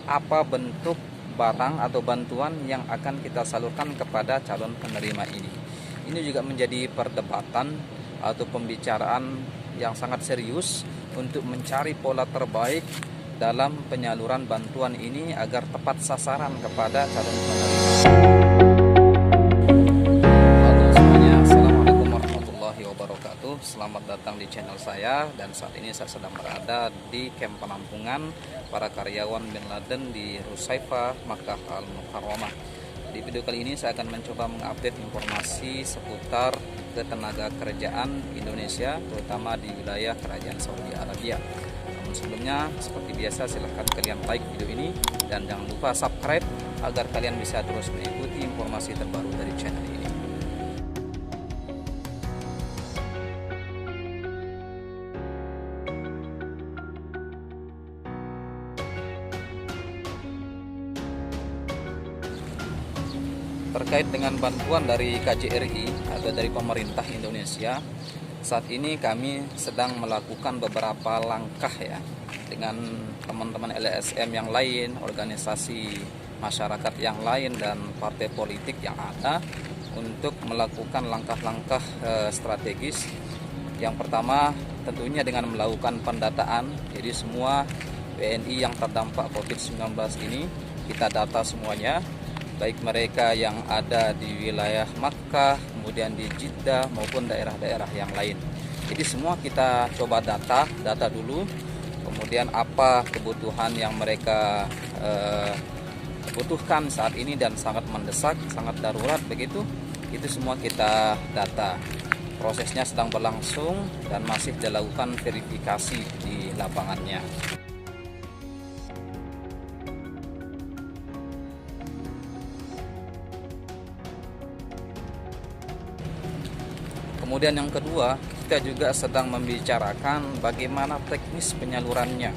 apa bentuk barang atau bantuan yang akan kita salurkan kepada calon penerima ini. Ini juga menjadi perdebatan atau pembicaraan yang sangat serius untuk mencari pola terbaik dalam penyaluran bantuan ini agar tepat sasaran kepada calon penerima. Halo semuanya, Assalamualaikum warahmatullahi wabarakatuh. Selamat datang di channel saya. Dan saat ini saya sedang berada di kamp penampungan para karyawan Bin Laden di Rusaifah, Makkah Al-Mukarramah. Di video kali ini saya akan mencoba mengupdate informasi seputar ketenaga kerjaan Indonesia, terutama di wilayah Kerajaan Saudi Arabia. Namun sebelumnya, seperti biasa, silahkan kalian like video ini dan jangan lupa subscribe agar kalian bisa terus mengikuti informasi terbaru dari channel ini. Terkait dengan bantuan dari KJRI atau dari pemerintah Indonesia, saat ini kami sedang melakukan beberapa langkah ya dengan teman-teman LSM yang lain, organisasi masyarakat yang lain dan partai politik yang ada untuk melakukan langkah-langkah strategis. Yang pertama tentunya dengan melakukan pendataan. Jadi semua WNI yang terdampak COVID-19 ini kita data semuanya, baik mereka yang ada di wilayah Makkah, kemudian di Jeddah maupun daerah-daerah yang lain. Jadi semua kita coba data dulu, kemudian apa kebutuhan yang mereka butuhkan saat ini dan sangat mendesak, sangat darurat begitu. Itu semua kita data. Prosesnya sedang berlangsung dan masih dilakukan verifikasi di lapangannya. Kemudian yang kedua, kita juga sedang membicarakan bagaimana teknis penyalurannya.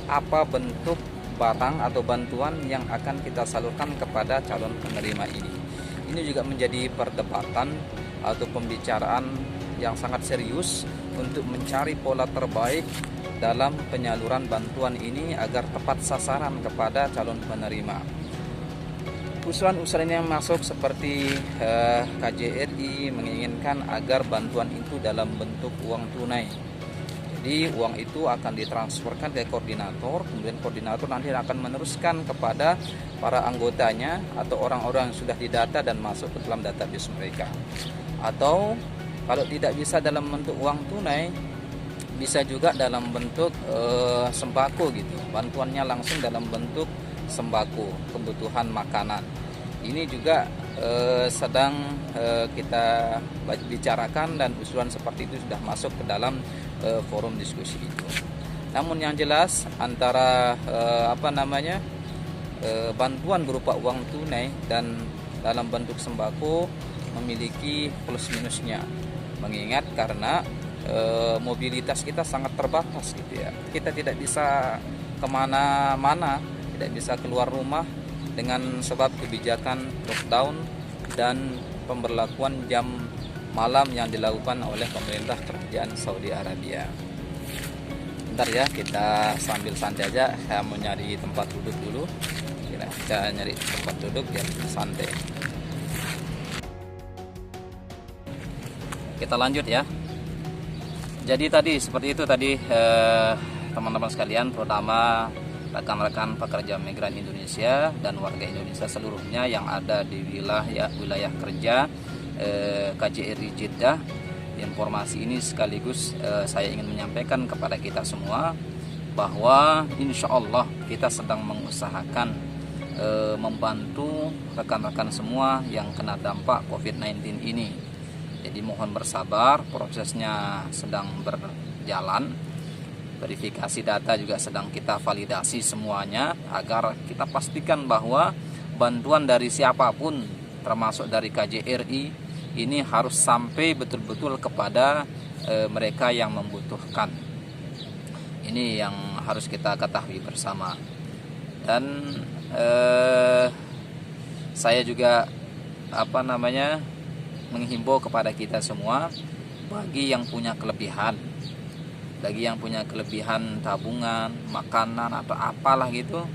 Apa bentuk barang atau bantuan yang akan kita salurkan kepada calon penerima ini. Ini juga menjadi perdebatan atau pembicaraan yang sangat serius untuk mencari pola terbaik dalam penyaluran bantuan ini agar tepat sasaran kepada calon penerima. Usulan-usulan yang masuk seperti KJRI menginginkan agar bantuan itu dalam bentuk uang tunai. Jadi uang itu akan ditransferkan ke koordinator, kemudian koordinator nanti akan meneruskan kepada para anggotanya atau orang-orang yang sudah didata dan masuk ke dalam database mereka. Atau kalau tidak bisa dalam bentuk uang tunai, bisa juga dalam bentuk sembako gitu. Bantuannya langsung dalam bentuk sembako, kebutuhan makanan. Ini juga sedang kita bicarakan dan usulan seperti itu sudah masuk ke dalam forum diskusi itu. Namun yang jelas antara bantuan berupa uang tunai dan dalam bentuk sembako memiliki plus minusnya. Mengingat karena mobilitas kita sangat terbatas gitu ya. Kita tidak bisa kemana-mana, tidak bisa keluar rumah dengan sebab kebijakan lockdown dan pemberlakuan jam malam yang dilakukan oleh pemerintah Kerajaan Saudi Arabia. Bentar ya, kita sambil santai aja. Saya mau nyari tempat duduk dulu. Kita nyari tempat duduk yang santai. Kita lanjut ya. Jadi tadi seperti itu tadi teman-teman sekalian, terutama rekan-rekan pekerja migran Indonesia dan warga Indonesia seluruhnya yang ada di wilayah kerja KJRI Jeddah. Informasi ini sekaligus saya ingin menyampaikan kepada kita semua bahwa insya Allah kita sedang mengusahakan membantu rekan-rekan semua yang kena dampak COVID-19 ini. Jadi mohon bersabar, prosesnya sedang berjalan. Verifikasi data juga sedang kita validasi semuanya agar kita pastikan bahwa bantuan dari siapapun termasuk dari KJRI ini harus sampai betul-betul kepada mereka yang membutuhkan. Ini yang harus kita ketahui bersama. Dan saya juga menghimbau kepada kita semua, bagi yang punya kelebihan tabungan, makanan atau apalah gitu,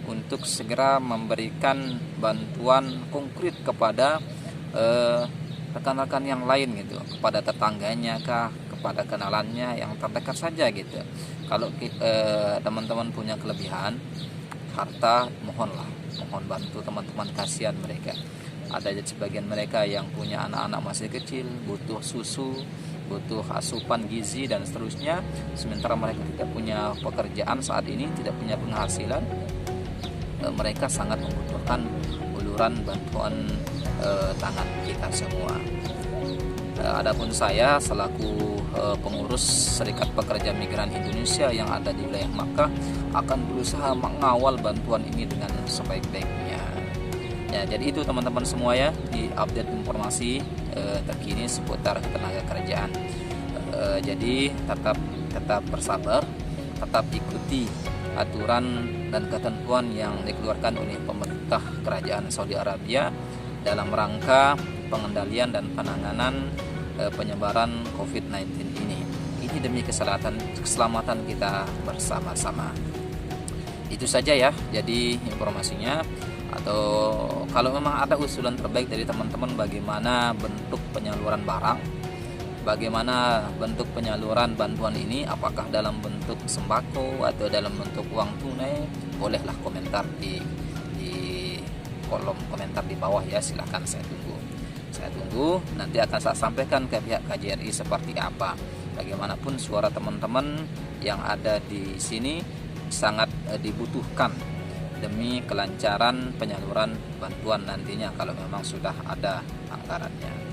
untuk segera memberikan bantuan konkret kepada rekan-rekan yang lain gitu, kepada tetangganya kah, kepada kenalannya yang terdekat saja gitu. Kalau teman-teman punya kelebihan harta, mohon bantu teman-teman, kasihan mereka. Ada sebagian mereka yang punya anak-anak masih kecil, butuh susu, butuh asupan gizi dan seterusnya, sementara mereka tidak punya pekerjaan saat ini, tidak punya penghasilan. Mereka sangat membutuhkan uluran bantuan tangan kita semua. Adapun saya selaku pengurus Serikat Pekerja Migran Indonesia yang ada di wilayah Makkah akan berusaha mengawal bantuan ini dengan sebaik-baiknya. Ya, jadi itu teman-teman semua ya, di update informasi terkini seputar tenaga kerjaan. Jadi tetap bersabar, tetap ikuti aturan dan ketentuan yang dikeluarkan oleh pemerintah Kerajaan Saudi Arabia dalam rangka pengendalian dan penanganan penyebaran COVID-19 ini. Ini demi keselamatan kita bersama-sama. Itu saja ya, jadi informasinya. Atau kalau memang ada usulan terbaik dari teman-teman bagaimana bentuk penyaluran barang, bagaimana bentuk penyaluran bantuan ini, apakah dalam bentuk sembako atau dalam bentuk uang tunai, bolehlah komentar di kolom komentar di bawah ya, silahkan, saya tunggu. Nanti akan saya sampaikan ke pihak KJRI seperti apa. Bagaimanapun suara teman-teman yang ada di sini sangat dibutuhkan demi kelancaran penyaluran bantuan nantinya kalau memang sudah ada anggarannya.